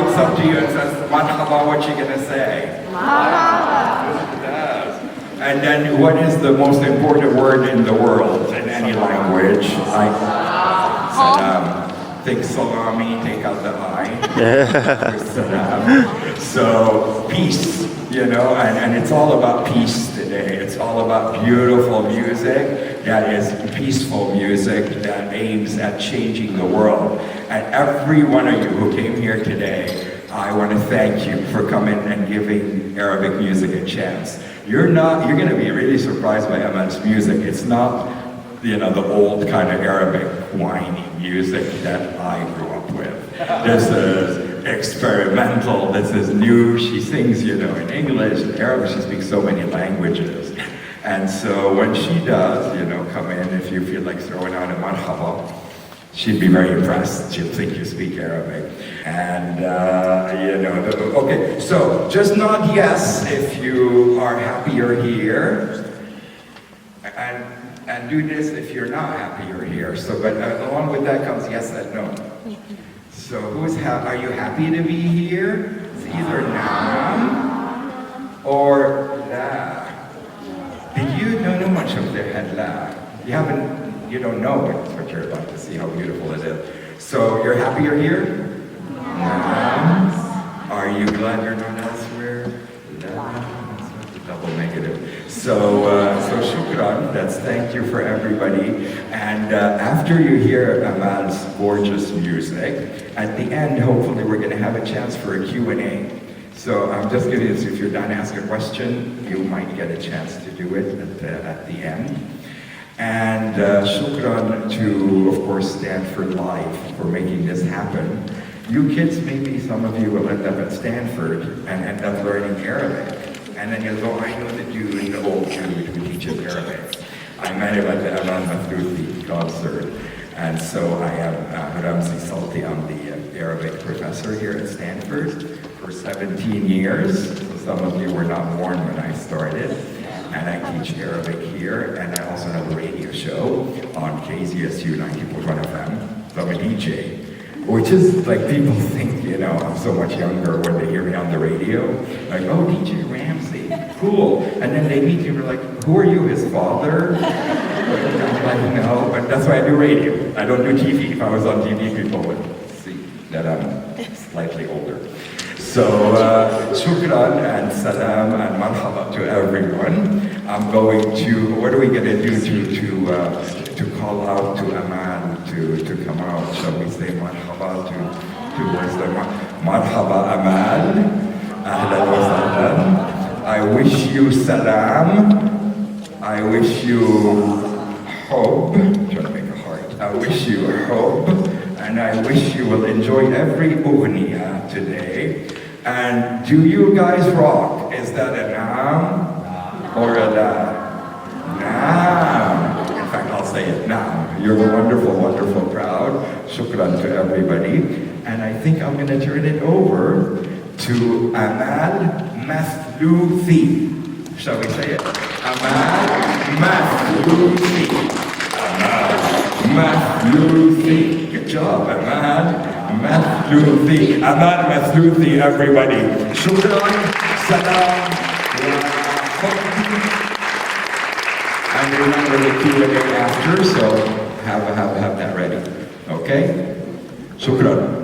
walks up to you and says, "Marhaba," what you gonna say? And then what is the most important word in the world, in any language? Salam. Think salami, take out the I. Salam. So peace, and it's all about peace today. It's all about beautiful music that is peaceful music that aims at changing the world. And every one of you who came here today, I want to thank you for coming and giving Arabic music a chance. You're going to be really surprised by Emel's music. It's not, the old kind of Arabic whiny music that I grew up with. This is experimental, this is new. She sings, in English, in Arabic, she speaks so many languages. And so when she does, come in, if you feel like throwing out a marhaba, she'd be very impressed. She'll think you speak Arabic. And, okay, so just nod yes if you are happy you're here. And do this if you're not happy you're here. So, but along with that comes yes and no. So are you happy to be here? It's either naam or la. Did you don't know much of the head la? You don't know what you're about to see, how beautiful it is. So you're happy you're here? Naam. Are you glad you're not elsewhere? La. Double negative. So shukran, that's thank you for everybody. And after you hear Emel's gorgeous music, at the end, hopefully we're going to have a chance for a Q&A. So I'm just giving this, if you're done asking a question, you might get a chance to do it at the end. And shukran to, of course, Stanford Live for making this happen. You kids, maybe some of you will end up at Stanford and end up learning Arabic. And then you'll go, I know the dude, the old dude who teaches Arabic. I met him at the Emel Mathlouthi concert. And so I am Ramzi Salti. I'm the Arabic professor here at Stanford for 17 years. So some of you were not born when I started. And I teach Arabic here. And I also have a radio show on KZSU 90.1 FM. So I'm a DJ. Which is like people think, I'm so much younger when they hear me on the radio. Like, oh, DJ Ramzi, cool. And then they meet me and they're like, who are you, his father? I'm like, no, but that's why I do radio. I don't do TV. If I was on TV, people would see that I'm slightly older. So, shukran and salam and marhaba to everyone. I'm going to, what are we going to do to call out to Emel to come out? Shall we say marhaba towards the marhaba Emel? Ahlan wa sahlan. I wish you salam. I wish you hope. I'm trying to make a heart. I wish you hope. And I wish you will enjoy every ughniya today. And do you guys rock? Is that a naam or a la? Naam. In fact, I'll say it now. You're a wonderful, wonderful crowd. Shukran to everybody. And I think I'm going to turn it over to Emel Mathlouthi. Shall we say it? Emel Mathlouthi. Emel Mathlouthi. Good job, Emel Mathlouthi. Emel Mathlouthi, everybody. Shukran, salam, and remember the Q&A after, so have that ready. Okay? Shukran.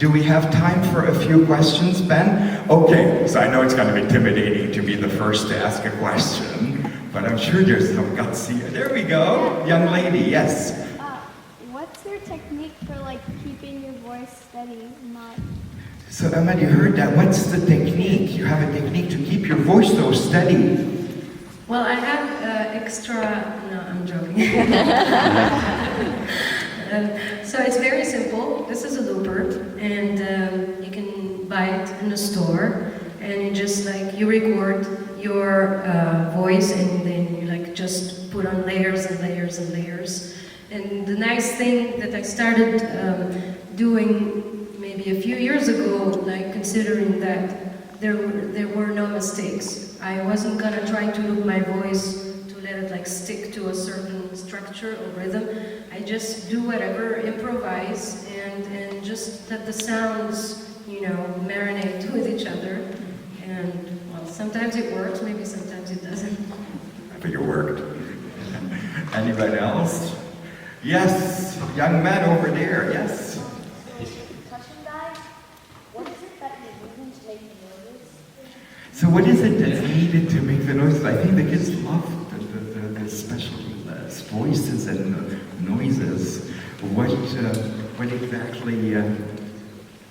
Do we have time for a few questions, Ben? Okay, so I know it's kind of intimidating to be the first to ask a question, but I'm sure there's some gutsy. There we go, young lady, yes. What's your technique for like keeping your voice steady? Not. So Emma, you heard that. What's the technique? You have a technique to keep your voice so steady. Well, I have extra. No, I'm joking. So it's very simple. This is a looper, and you can buy it in the store. And you just like you record your voice, and then you like just put on layers and layers and layers. And the nice thing that I started doing maybe a few years ago, like considering that there were no mistakes. I wasn't gonna try to loop my voice to let it like stick to a certain structure or rhythm. I just do whatever, improvise, and just let the sounds, you know, marinate with each other. And well, sometimes it works, maybe sometimes it doesn't. I think it worked. Anybody else? Yes, young man over there, yes. Percussion guy, what is it that you're using to make the noises? So what is it that's needed to make the noises? I think the kids love the special voices and noises. What exactly,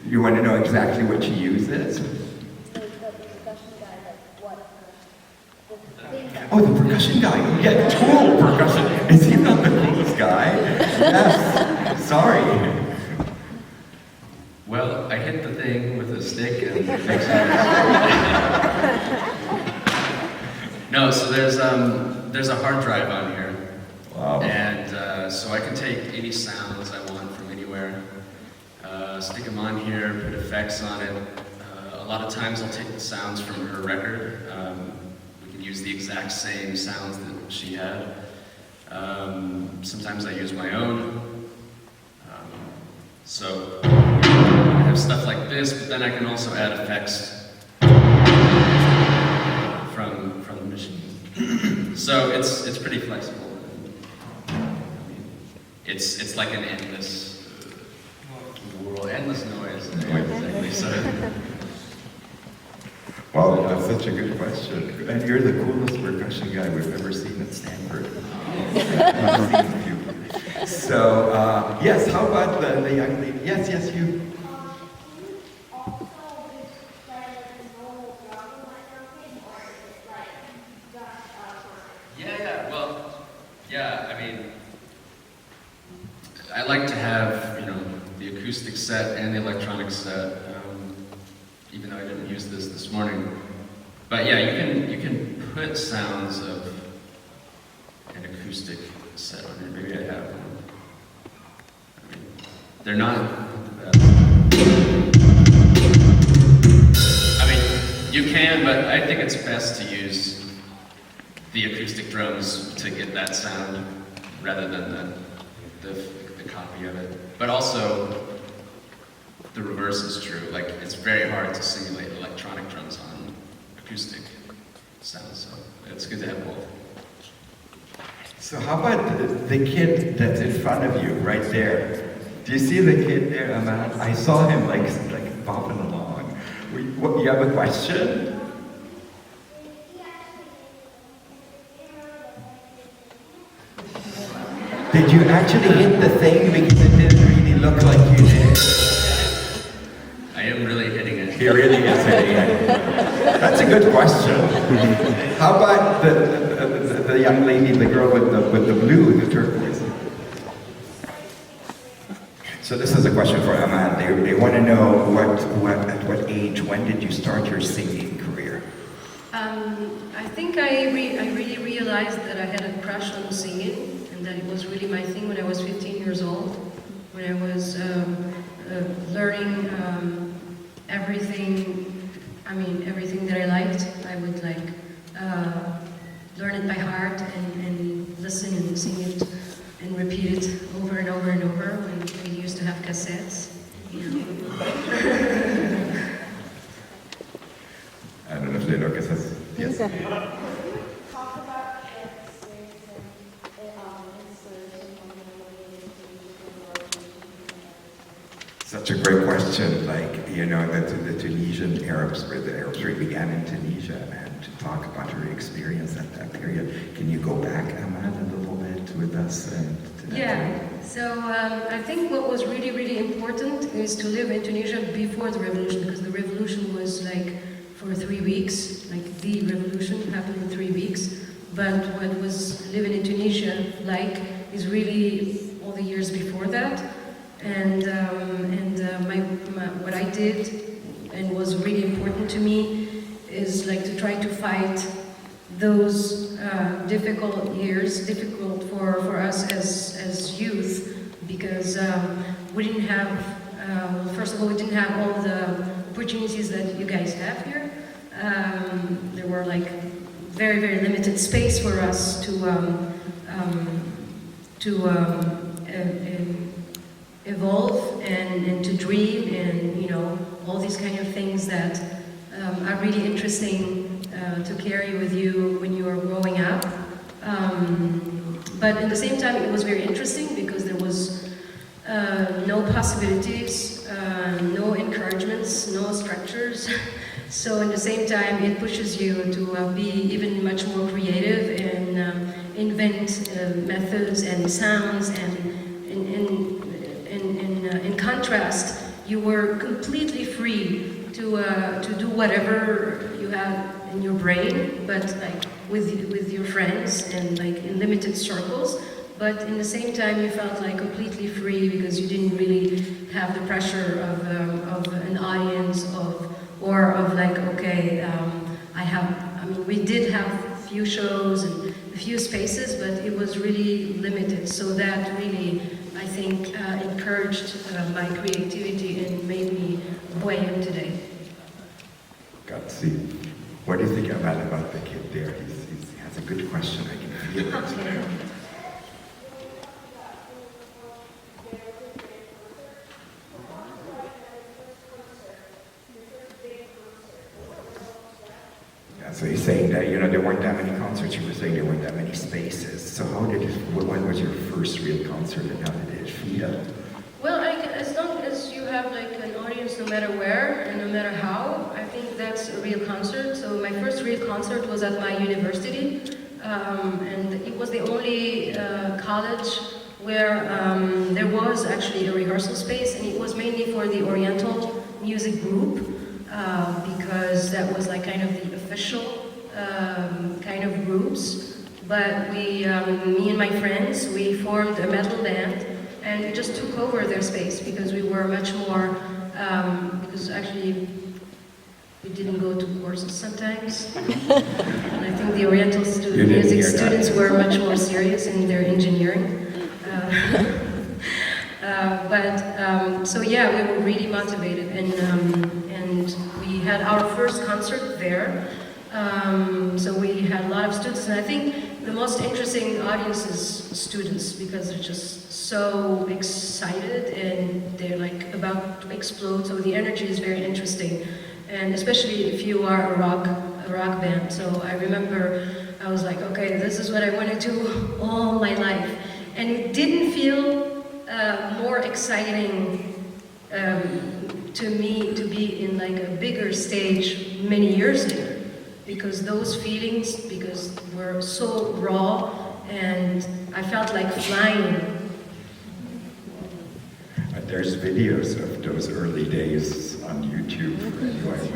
you want to know exactly what she uses? The percussion guy, like what? The thing that. Oh, the percussion guy. Yeah, tool percussion. Is he not the coolest guy? Yes. Sorry. Well, I hit the thing with a stick and it makes No, so there's a hard drive on here. Wow. And so I can take any sounds I want from anywhere, stick them on here, put effects on it. A lot of times I'll take the sounds from her record. We can use the exact same sounds that she had. Sometimes I use my own. So I have stuff like this, but then I can also add effects from the machine. So it's pretty flexible. It's like an endless world, endless noise. Exactly. So. Well, that's such a good question. And you're the coolest percussion guy we've ever seen at Stanford. I've seen you. So, yes, how about the young lady? Yes, you. Yeah, I mean, I like to have, you know, the acoustic set and the electronic set, even though I didn't use this morning. But yeah, you can put sounds of an acoustic set on here. Maybe I have one. I mean, they're not the best. I mean, you can, but I think it's best to use the acoustic drums to get that sound rather than the copy of it. But also, the reverse is true. Like, it's very hard to simulate electronic drums on acoustic sounds, so it's good to have both. So how about the kid that's in front of you, right there? Do you see the kid there, Ahmad? I saw him like bopping along. You have a question? Did you actually hit the thing because it didn't really look like you did? I am really hitting it. He really is hitting it. That's a good question. How about the young lady, the girl with the blue, the turquoise? So this is a question for Ahmad. They want to know at what age, when did you start your singing career? I think I really realized that I had a crush on singing, and that it was really my thing when I was 15 years old, when I was learning everything that I liked. I would like learn it by heart and listen and sing it and repeat it over and over and over when we used to have cassettes. You know. I don't know if they know cassettes. Yes. Talk about your experience and inspiration from the Such a great question. Like, you know, the Tunisian Arabs, where the Arab Spring began in Tunisia, and to talk about your experience at that period. Can you go back, Emel, a little bit with us? And to that period? So I think what was really, really important is to live in Tunisia before the revolution, because the revolution was like for 3 weeks, like the revolution happened in 3 weeks. But what was living in Tunisia like is really all the years before that. And what I did and was really important to me is like to try to fight those difficult years, difficult for us as youth, because we didn't have, first of all, we didn't have all the opportunities that you guys have here. There were like very, very limited space for us to evolve and to dream, and you know, all these kind of things that are really interesting to carry with you when you are growing up. But at the same time, it was very interesting because there was no possibilities, no encouragements, no structures. So at the same time, it pushes you to be even much more creative and invent methods and sounds. And in contrast, you were completely free to do whatever you had in your brain, but like with your friends and like in limited circles. But in the same time, you felt like completely free because you didn't really have the pressure of an audience or of like, okay, we did have a few shows and a few spaces, but it was really limited. So that really, I think, encouraged my creativity and made me who I am today. Grazie. What do you think about the kid there? He has a good question. I can feel it. Okay. So you're saying that, you know, there weren't that many concerts. You were saying there weren't that many spaces. So when was your first real concert and how did it feel? Well, as long as you have like an audience no matter where and no matter how, I think that's a real concert. So my first real concert was at my university, and it was the only college where there was actually a rehearsal space, and it was mainly for the Oriental music group, because that was like kind of the official kind of groups. But we, me and my friends, we formed a metal band, and we just took over their space because we were much more, because actually we didn't go to courses sometimes. And I think the Oriental music students were much more serious in their engineering. So yeah, we were really motivated, and we had our first concert there. So we had a lot of students, and I think the most interesting audience is students, because they're just so excited and they're like about to explode. So the energy is very interesting, and especially if you are a rock band. So I remember I was like, okay, this is what I want to do all my life, and it didn't feel more exciting to me to be in like a bigger stage many years later, because those feelings were so raw, and I felt like flying. There's videos of those early days on YouTube for anyone who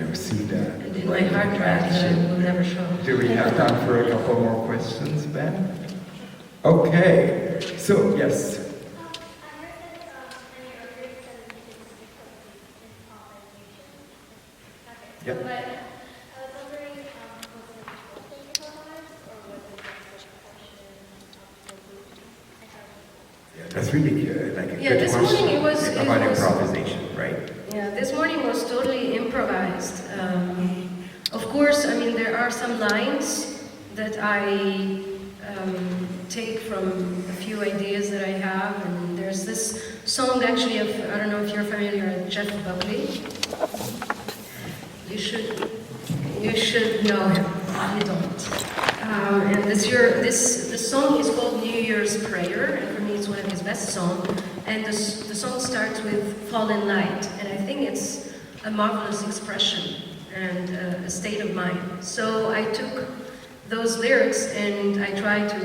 wants to, see that. And in my hard drive that I will never show. Do we have time for a couple more questions, Ben? Okay, so yes. Yeah. That's really like a good this question morning it was improvisation, right? Yeah, this morning was totally improvised. Of course, I mean, there are some lines that I take from a few ideas that I have, and there's this song actually of, I don't know if you're familiar with Jeff Buckley. You should know him, if you don't. And this song is called New Year's Prayer, and for me it's one of his best songs. And the song starts with "Fall in Light," and I think it's a marvelous expression and a state of mind. So I took those lyrics and I tried to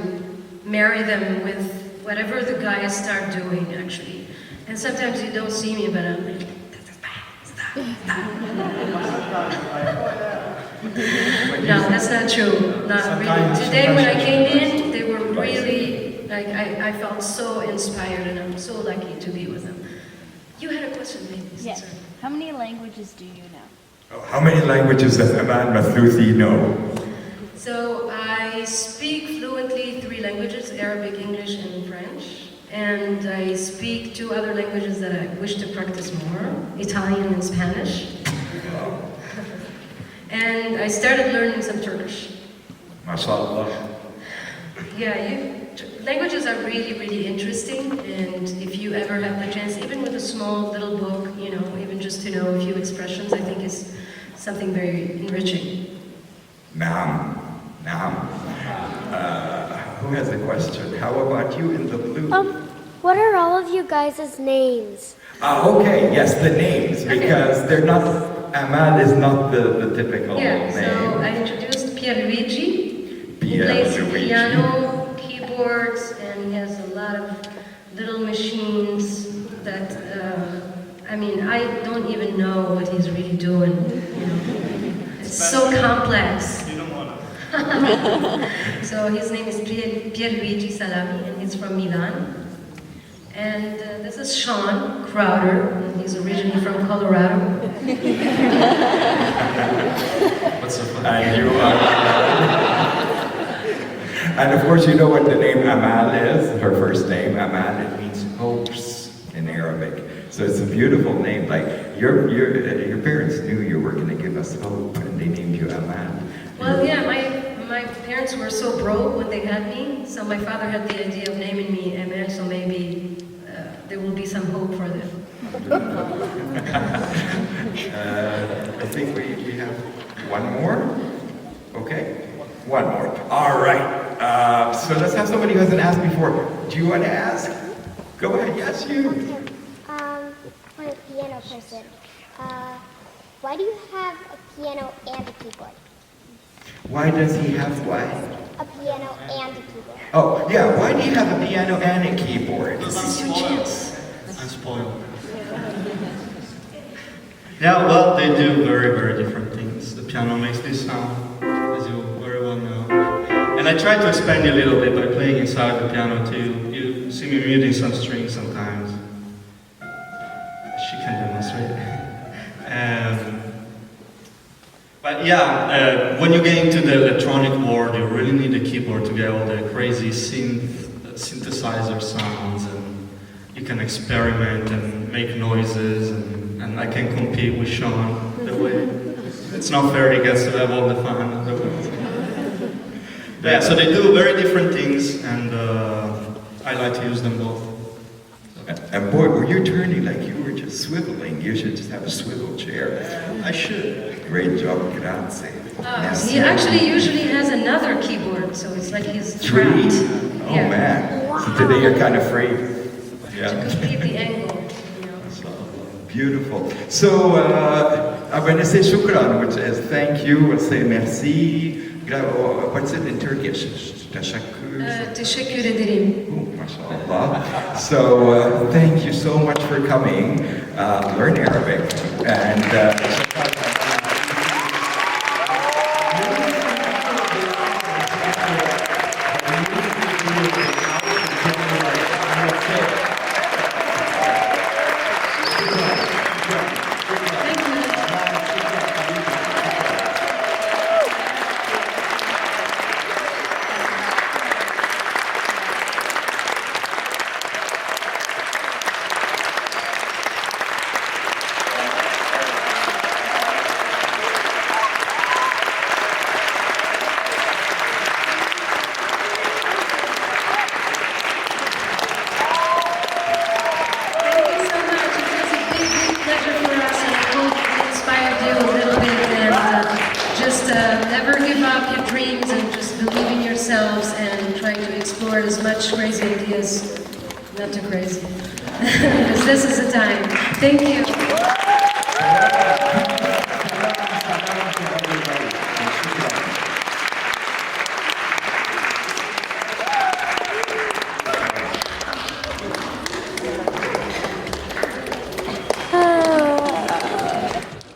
marry them with whatever the guys start doing, actually. And sometimes you don't see me, but I'm like, stop. No, that's not true. Not really. Today when I came in, they were really, like, I felt so inspired and I'm so lucky to be with them. You had a question, maybe? Yes. Sorry. How many languages do you know? How many languages does Emel Mathlouthi know? So I speak fluently 3 languages, Arabic, English, and French. And I speak 2 other languages that I wish to practice more, Italian and Spanish. And I started learning some Turkish. MashaAllah. Yeah, languages are really, really interesting. And if you ever have the chance, even with a small little book, you know, even just to know a few expressions, I think is something very enriching. Naam. Who has a question? How about you in the blue? What are all of you guys' names? Okay, yes, the names, because they're not, Emel is not the typical Yeah, name. so I introduced Pierluigi. He plays piano, keyboards, and he has a lot of little machines that, I mean, I don't even know what he's really doing, you know. It's so complex. You don't want to. So his name is Pierluigi Salami, and he's from Milan. And this is Sean Crowder, and he's originally from Colorado. What's so funny? And you are. And of course, you know what the name Emel is? Her first name, Emel, it means hopes in Arabic. So it's a beautiful name. Like your parents knew you were going to give us hope, and they named you Emel. Well, yeah, my parents were so broke when they had me, so my father had the idea of naming me Emel, so maybe there will be some hope for them. I think we have one more. Okay, one more. All right. So let's have somebody who hasn't asked before. Do you want to ask? Go ahead. Yes, you. I'm a piano person. Why do you have a piano and a keyboard? Why does he have what? A piano and a keyboard. Oh, yeah. Why do you have a piano and a keyboard? Because I'm This is your spoiled. chance. I'm spoiled. Yeah, well, they do very, very different things. The piano makes this sound, as you very well know. And I try to expand it a little bit by playing inside the piano too. You see me muting some strings sometimes. She can demonstrate. But yeah, when you get into the electronic world, you really need a keyboard to get all the crazy synthesizer sounds, and you can experiment and make noises, and I can compete with Sean the way. It's not fair he gets to have all the fun. Yeah, so they do very different things, and I like to use them both. And boy, were you turning like you were just swiveling. You should just have a swivel chair. I should. Great job, grazie. Merci. He actually usually has another keyboard, so it's like he's Three? trapped. Oh Yeah. man. So today you're kind of free. To Yeah. complete the angle, you know. Beautiful. So I'm going to say shukran, which is thank you. We'll say merci. What's it in Turkish? Teşekkür. Teşekkür ederim. Oh, mashallah. So thank you so much for coming. Learn Arabic and. Never give up your dreams and just believe in yourselves and try to explore as much crazy ideas. Not too crazy. because this is the time. Thank you.